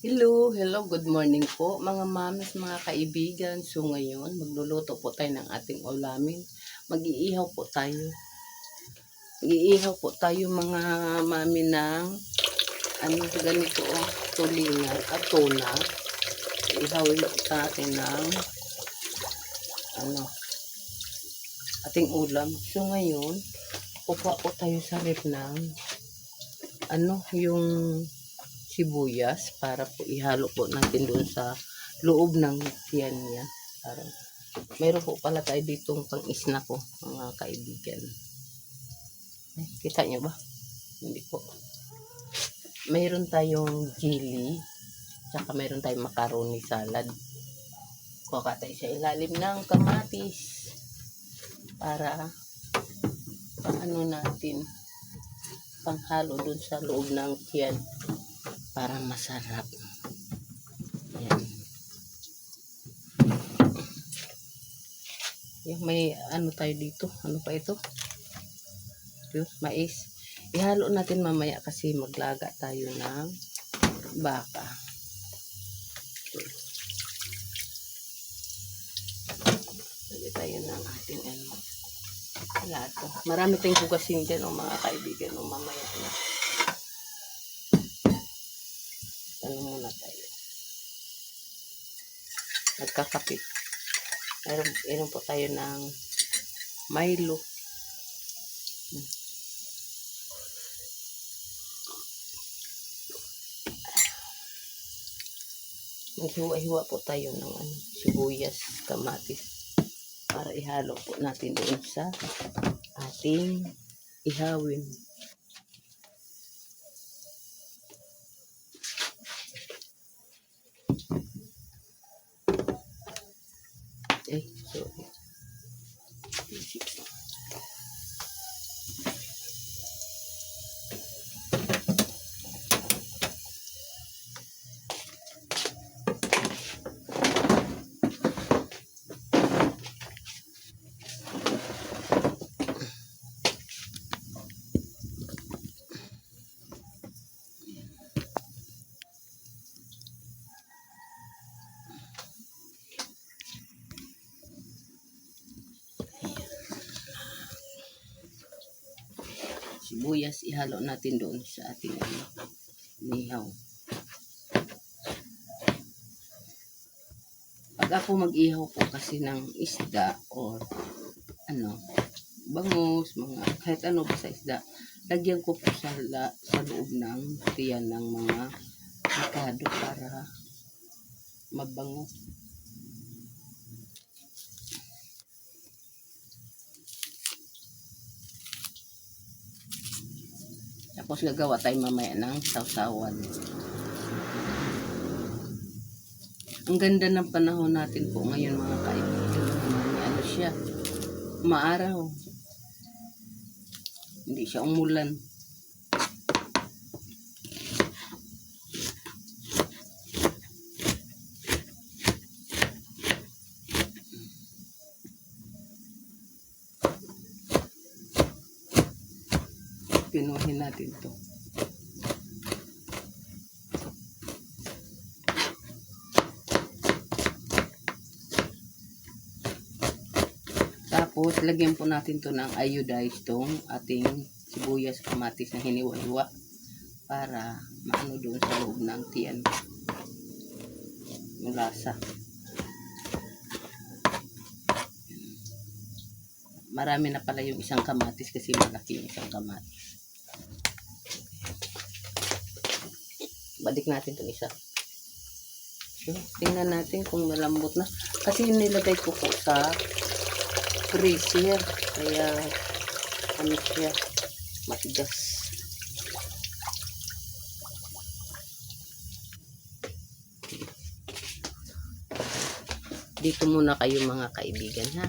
Hello, good morning po mga mamis, mga kaibigan. So ngayon, magluluto po tayo ng ating ulamin. Mag-iihaw po tayo. Mag-iihaw po tayo mga mami ng ganito tulingan at tuna. Iihawin po natin ng ating ulam. So ngayon, kukuha po tayo sa rep ng yung sibuyas para po ihalo po natin doon sa loob ng tiyan niya. Meron po pala tayo ditong pang-snack ko, mga kaibigan. Kita nyo ba? Hindi po. Mayroon tayong jelly, tsaka mayroon tayong macaroni salad. Kuha tayo sa ilalim ng kamatis para natin panghalo dun sa loob ng tiyan para masarap. Yan. Yung may tayo dito. Ano pa ito? Yung mais. Ihalo natin mamaya kasi maglaga tayo ng baka. Lagay tayo ng ating lato. Marami tayong hugasin dyan mga kaibigan mamaya na. Muna tayo. Nagkakapit. Meron po tayo ng Milo. Maghiwa-hiwa po tayo ng sibuyas, kamatis para ihalo po natin doon sa ating ihawin. Sorry. Sibuyas ihalo natin doon sa ating nihaw. Pag ako mag-ihaw po kasi ng isda or bangus, kahit ano pa sa isda, lagyan ko po sa loob ng tiyan ng mga avocado para mabango. Tapos gagawa tayo mamaya ng sausawan. Ang ganda ng panahon natin po ngayon mga kaibigan. Siya, maaraw. Hindi siya umulan. Pinuhin natin to. Tapos, lagyan po natin to ng iodized tong ating sibuyas, kamatis na hiniwa-hiwa para maano doon sa loob ng tiyan yung lasa. Marami na pala yung isang kamatis kasi malaki yung isang kamatis. Balik natin itong isa. So, tingnan natin kung malambot na. Kasi nilagay ko po sa freezer. Kaya siya matigas. Dito muna kayo mga kaibigan ha.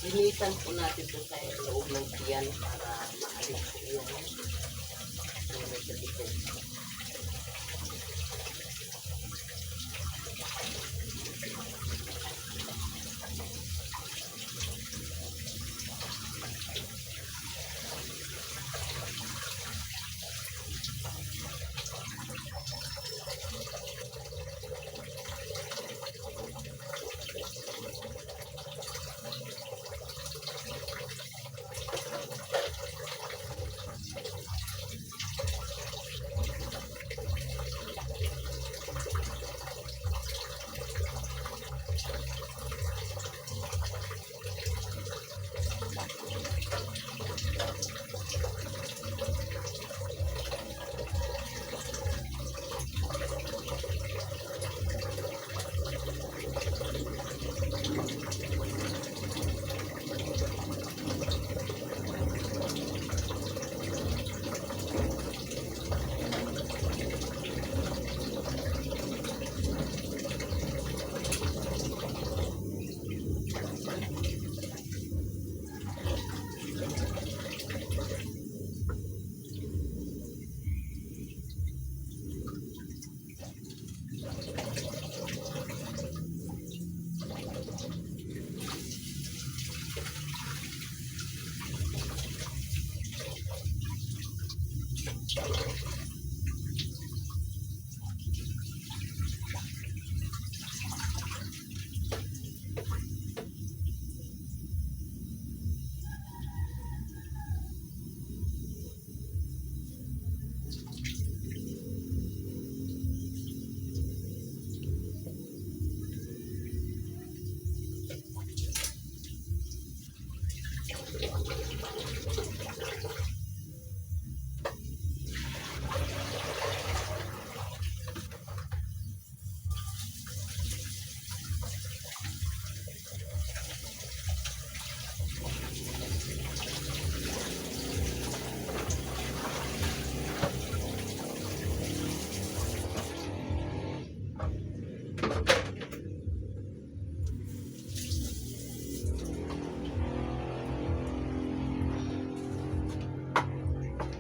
Linisan po natin ito sa loob ng tiyan para maalis po yung sa likod.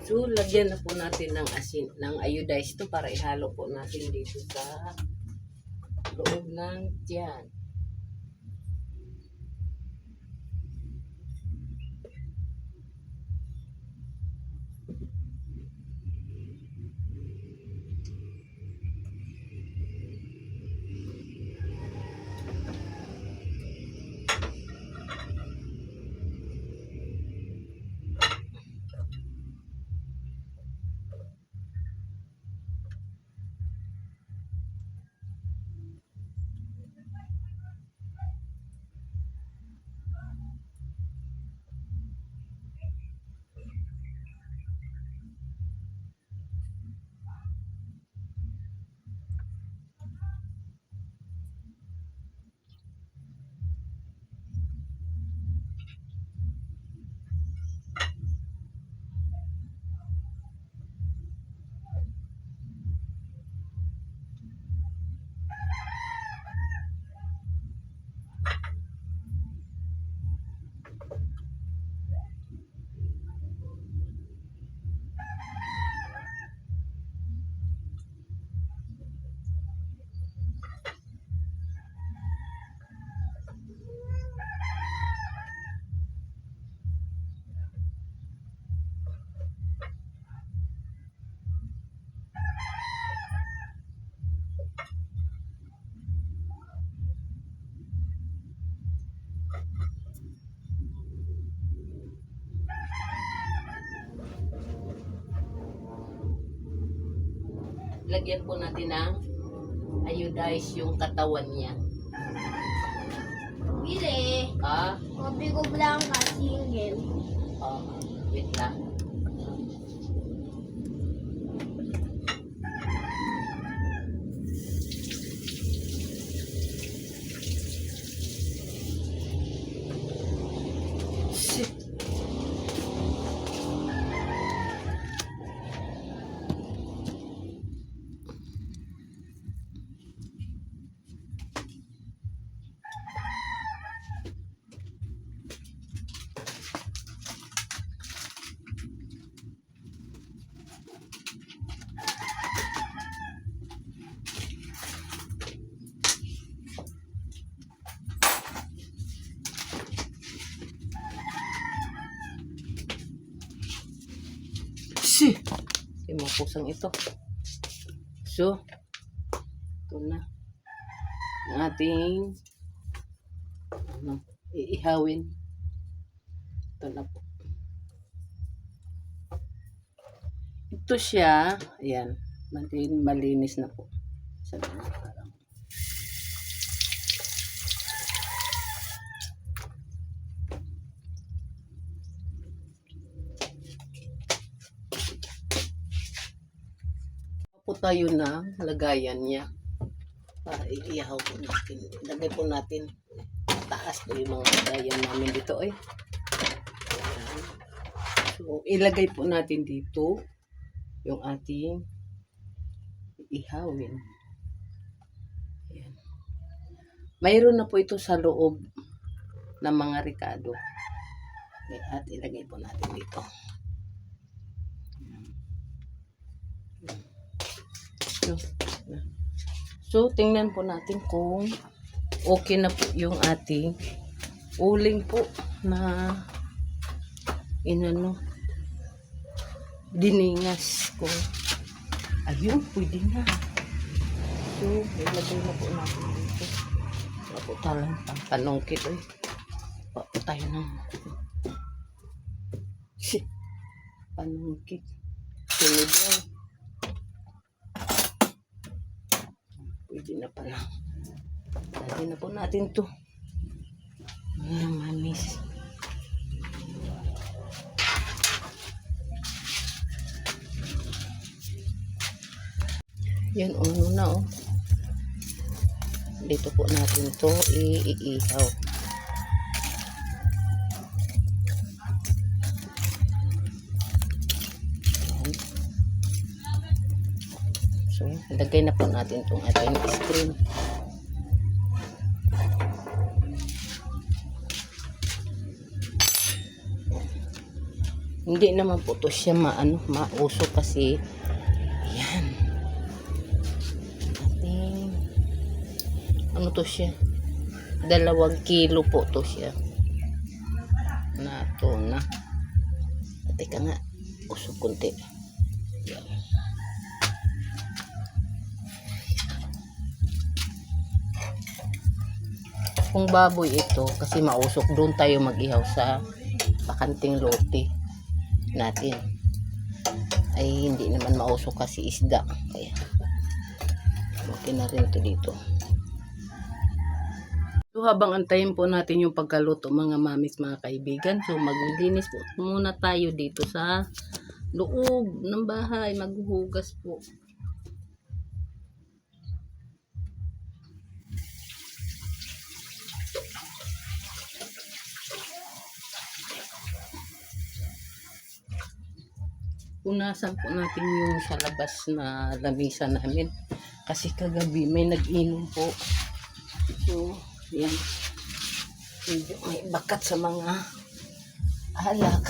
So, lagyan na po natin ng asin, ng iodized to para ihalo po natin dito sa loob ng tiyan. Lagyan po natin ng iodized yung katawan niya. Bili. Ah, Kopi ko lang kasingin. oh, wait lang. Shit. Si! Yung mga pusang ito. So, ito na. Ang ating iihawin. Ito na po. Ito siya. Ayan. Malinis na po. Sabi na parang. Po tayo na lagayan niya para iihaw po natin. Ilagay po natin taas po yung mga lagayan namin dito. Ayan. So, ilagay po natin dito yung ating ihawin. Ayan. Mayroon na po ito sa loob ng mga ricado. At ilagay po natin dito. So, tingnan po natin kung okay na po yung ating uling po na inano diningas ko. Ayun, pwede na. So, ilagay na po natin dito. Wala po talang panungkit. Wala po tayo ng panungkit. Sinibay. Pwede na pala. Lagay na po natin to. Mga mamis. Yan, uno na oh. Dito po natin to iihaw. So, ilagay na po natin itong ating screen. Hindi naman po to siya mauso kasi yan. Ating, ano to siya? 2 kilo po to siya. Na to na. Teka nga, usok konti. Yan. Kung baboy ito, kasi mausok, doon tayo mag-ihaw sa bakanting lote natin. Ay hindi naman mausok kasi isda. Kaya okay na rin ito dito. So habang antayin po natin yung pagkaluto mga mamis, mga kaibigan, so maglilinis po muna tayo dito sa loob ng bahay. Maghuhugas po. Punasan po natin yung sa labas na lamisa namin kasi kagabi may nag-inom po. So yan, medyo may bakat sa mga alak.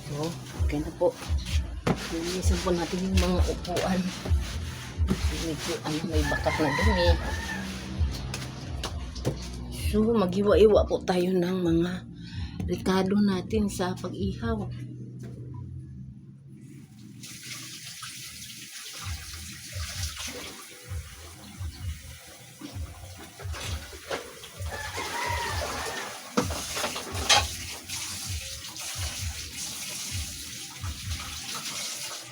So okay na po. Linisan po natin yung mga upuan. Medyo may bakat na dumi. So, maghiwa-iwa po tayo ng mga ricado natin sa pag-ihaw.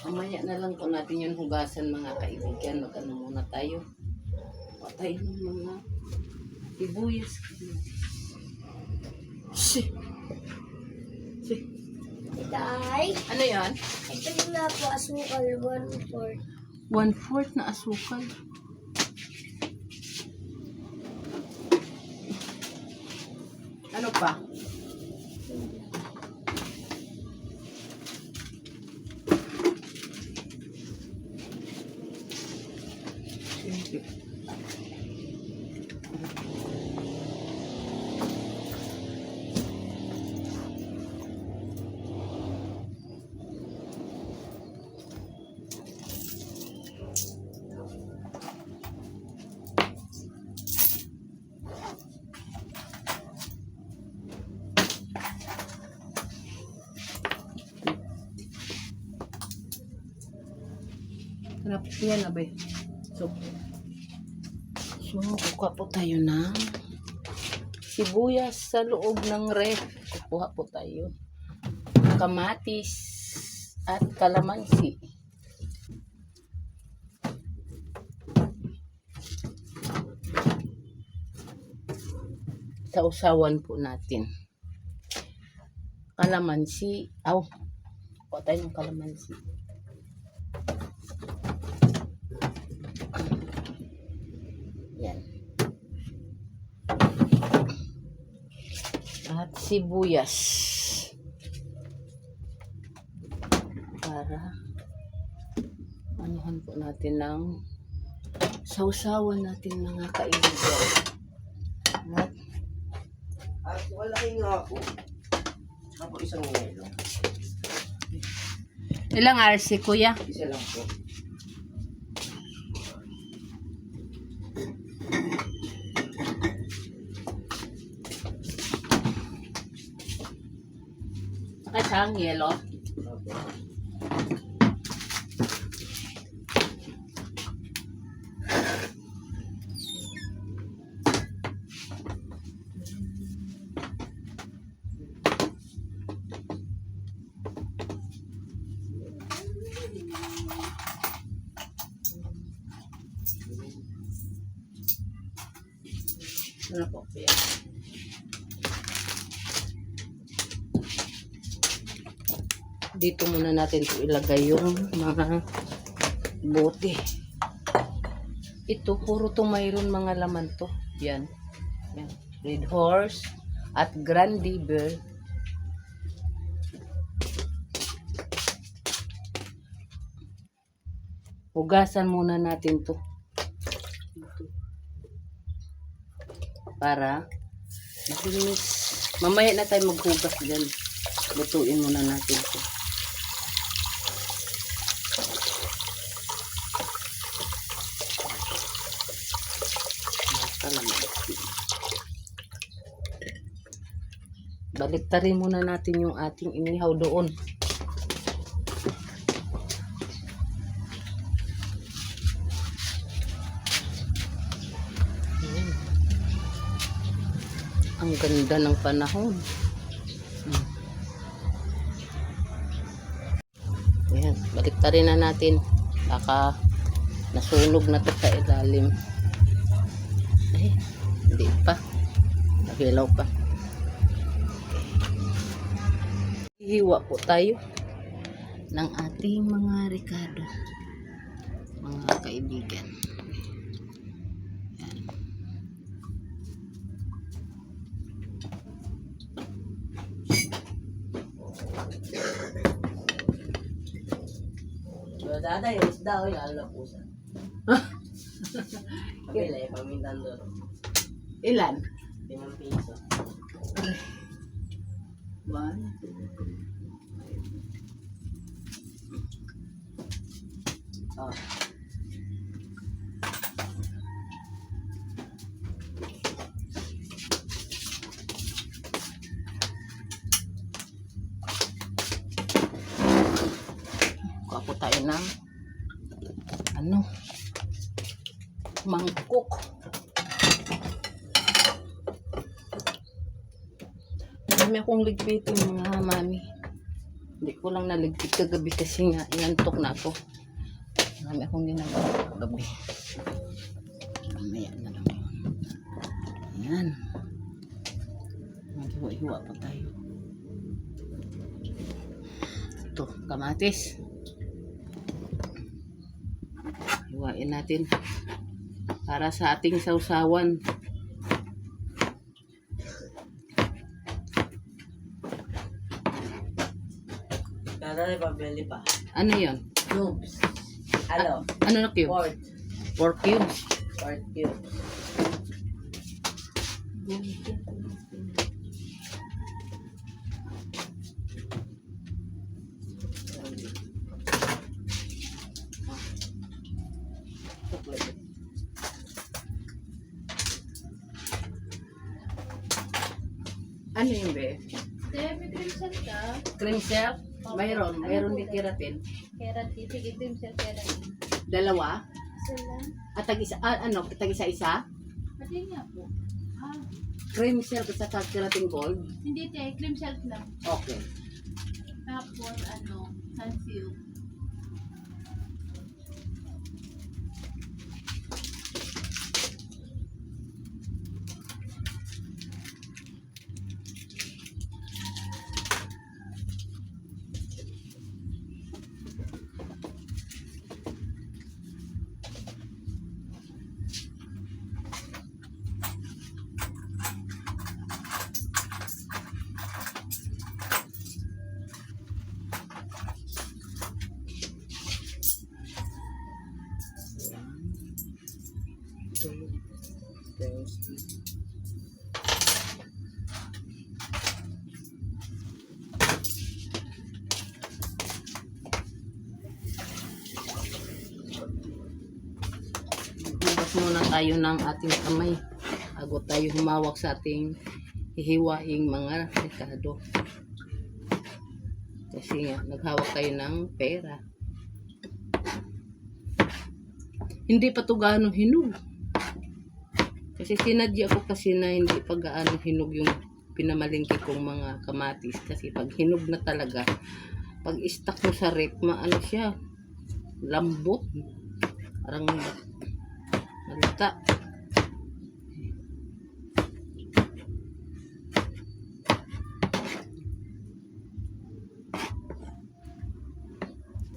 Mamaya na lang po natin yung hugasan mga kaibigan. Mag-ano muna tayo. Patay ng mga sibuyas. Si. Tay, Ano yan? ito na po asukal, 1/4. 1/4 na asukal. Ano pa? Hanap yan, abe. So, kuha po tayo ng sibuyas sa loob ng ref. Kukuha po tayo. Kamatis at kalamansi. Sausawan po natin. Kalamansi. Kuha tayo ng kalamansi. Yan. At sibuyas. Para anuhan po natin ng sausawan natin mga kaibigan. At malaki nga po. Saka po isang yelo. Ilang RC, kuya? Isa lang po. Saka siyang yelo. Opo. Ano po, kuya? Dito muna natin ito ilagay yung mga bote. Ito, puro to mayroon mga laman to. Yan. Yan. Red Horse at Grande Bear. Hugasan muna natin to. Para makinis. Mamaya na tayo maghugas dyan. Lutuin muna natin to. Baliktarin muna natin yung ating inihaw doon. Ayan. Ang ganda ng panahon. Ayan, baliktarin na natin. Baka nasunog na to sa ilalim. Ay, hindi pa. Nahilaw pa. Hiwa po tayo ng ating mga ricado, mga kaibigan. Yan. So, dada, yung isda o yung alapusa. Kabila yung pamintan doon. Ilan? 5 piso. 1, 2. Oh. Kuha po tayo ng mangkok. Marami akong ligpitin mga mami. Hindi ko lang naligpit kagabi kasi nga inantok na ako. Marami akong ginagawa kagabi. Mamaya na lang yun. Ayan. Maghiwa-hiwa pa tayo. Ito, kamatis. Hiwain natin para sa ating sausawan. Dada, ipabili pa. Ano yon? Cubes. Ano? Ano na cube? Pork. 4 cubes. Pork cubes. Ano yung be? May cream sauce ka? Cream shell? Mayroon din keratin. Keratin. Sige, cream sauce keratin. Dalawa? Isa lang. At tag-isa, tag-isa-isa? Pati nga po. Ah, Cream silk at saka keratin gold? hindi te, cream silk lang. Okay. Tapos sunsilk. Hugas muna tayo ng ating kamay bago tayo humawak sa ating hihiwaing mga rekado. Kasi nga, naghawak tayo ng pera. Hindi pa to gaano hinog. Kasi sinadya ko kasi na hindi pa gaano hinog yung pinamalingki kong mga kamatis. Kasi pag hinog na talaga, pag istak mo sa rep, maano siya, lambot. Parang malata.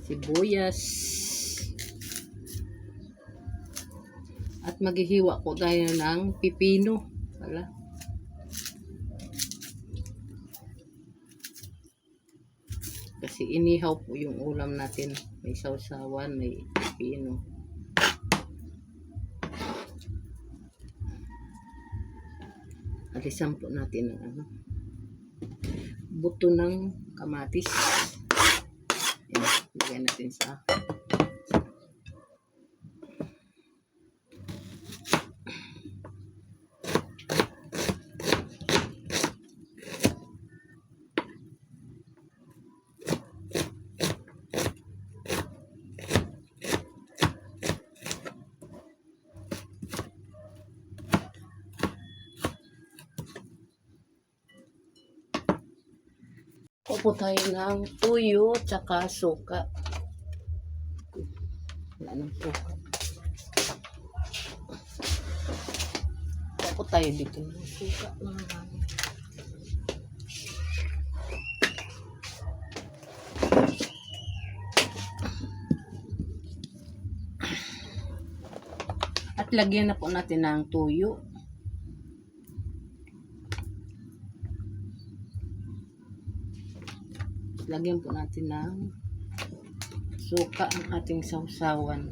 Sibuyas. At maghihiwa ko tayo ng pipino. Wala. Kasi inihaw po yung ulam natin. May sausawan, may pipino. Alisan po natin ang buto ng kamatis. Yan, lagyan natin sa upo tayo ng tuyo tsaka suka. Wala ng suka. Upo tayo dito ng suka. At lagyan na po natin ng tuyo. Lagyan po natin ng suka ang ating sausawan.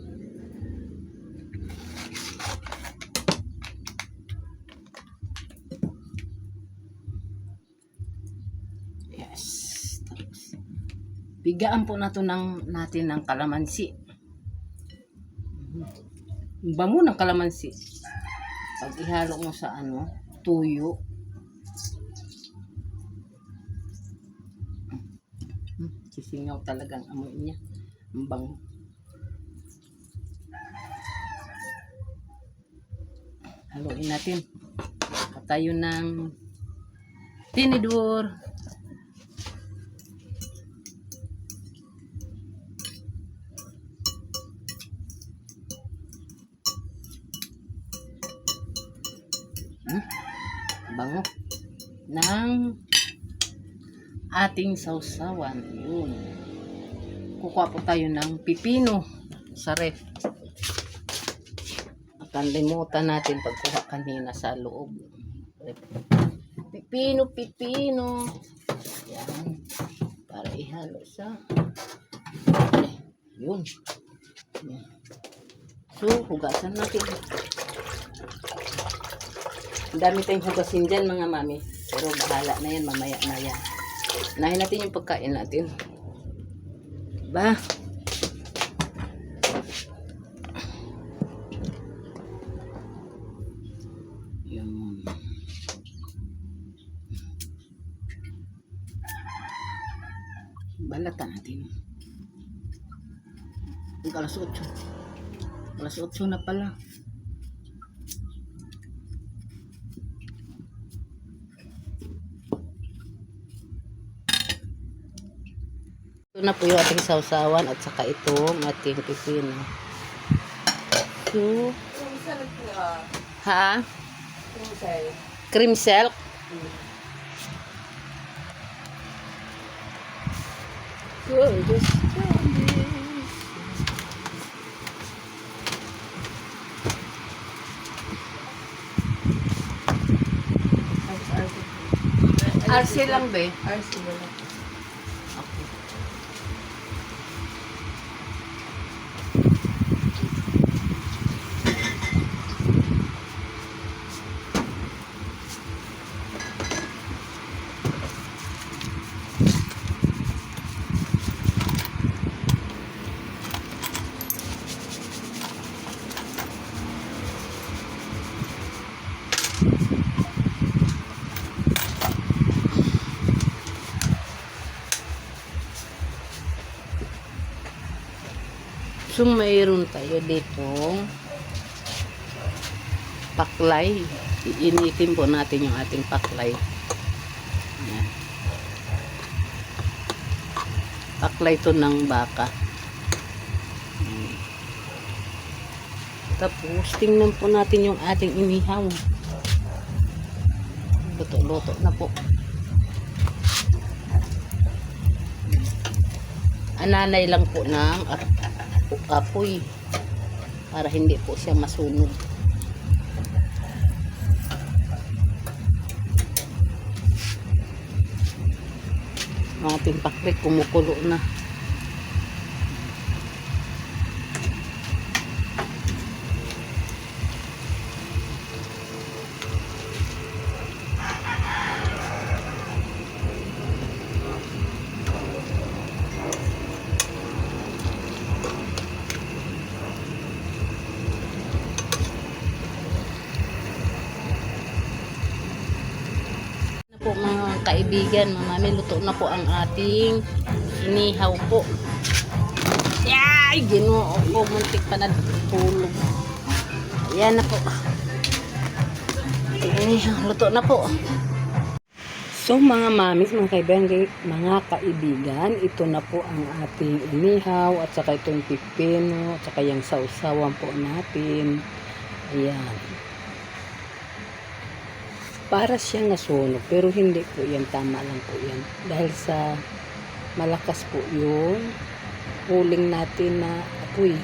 Yes. Tapos, bigaan po natin ng kalamansi. Bango ng kalamansi. Pag ihalo mo sa tuyo. Sisingaw talagang amoy niya. Ang bango. Haluin natin. Patayo ng tinidor. Bango ng ating sausawan. Yun. Kukuha po tayo ng pipino sa ref. Nakalimutan natin pagkuha kanina sa loob. Pipino. Yan. Para ihalo sa yun. Yan. So, hugasan natin. Ang dami tayong hugasin dyan mga mami. Pero bahala na yan, mamaya na yan. Unahin natin yung pagkain natin. Diba? Yun. Balatan natin. Ang alas 8. Alas 8 na pala. Ito na po yung ating sausawan at saka itong ating pipino. So, ha? Cream silk? Good. RC lang ba? RC wala. So, mayroon tayo dito paklay. Iinitin po natin yung ating paklay. Ayan. Paklay to ng baka. Ayan. Tapos, tingnan po natin yung ating inihaw. Luto-luto na po. Ananay lang po ng apoy para hindi po siya masunog. Ang ating paklik kumukulo na. Po mga kaibigan, mga mami, luto na po ang ating inihaw po. Yay! Ginoo ko, muntik pa na tulog. Ayan na po. Inihaw, luto na po. So mga mamis, mga kaibigan, ito na po ang ating inihaw at saka itong pipino at saka yung sausawan po natin. Ayan. Para siyang nasunog pero hindi po yan, tama lang po yan dahil sa malakas po yung uling natin na apoy.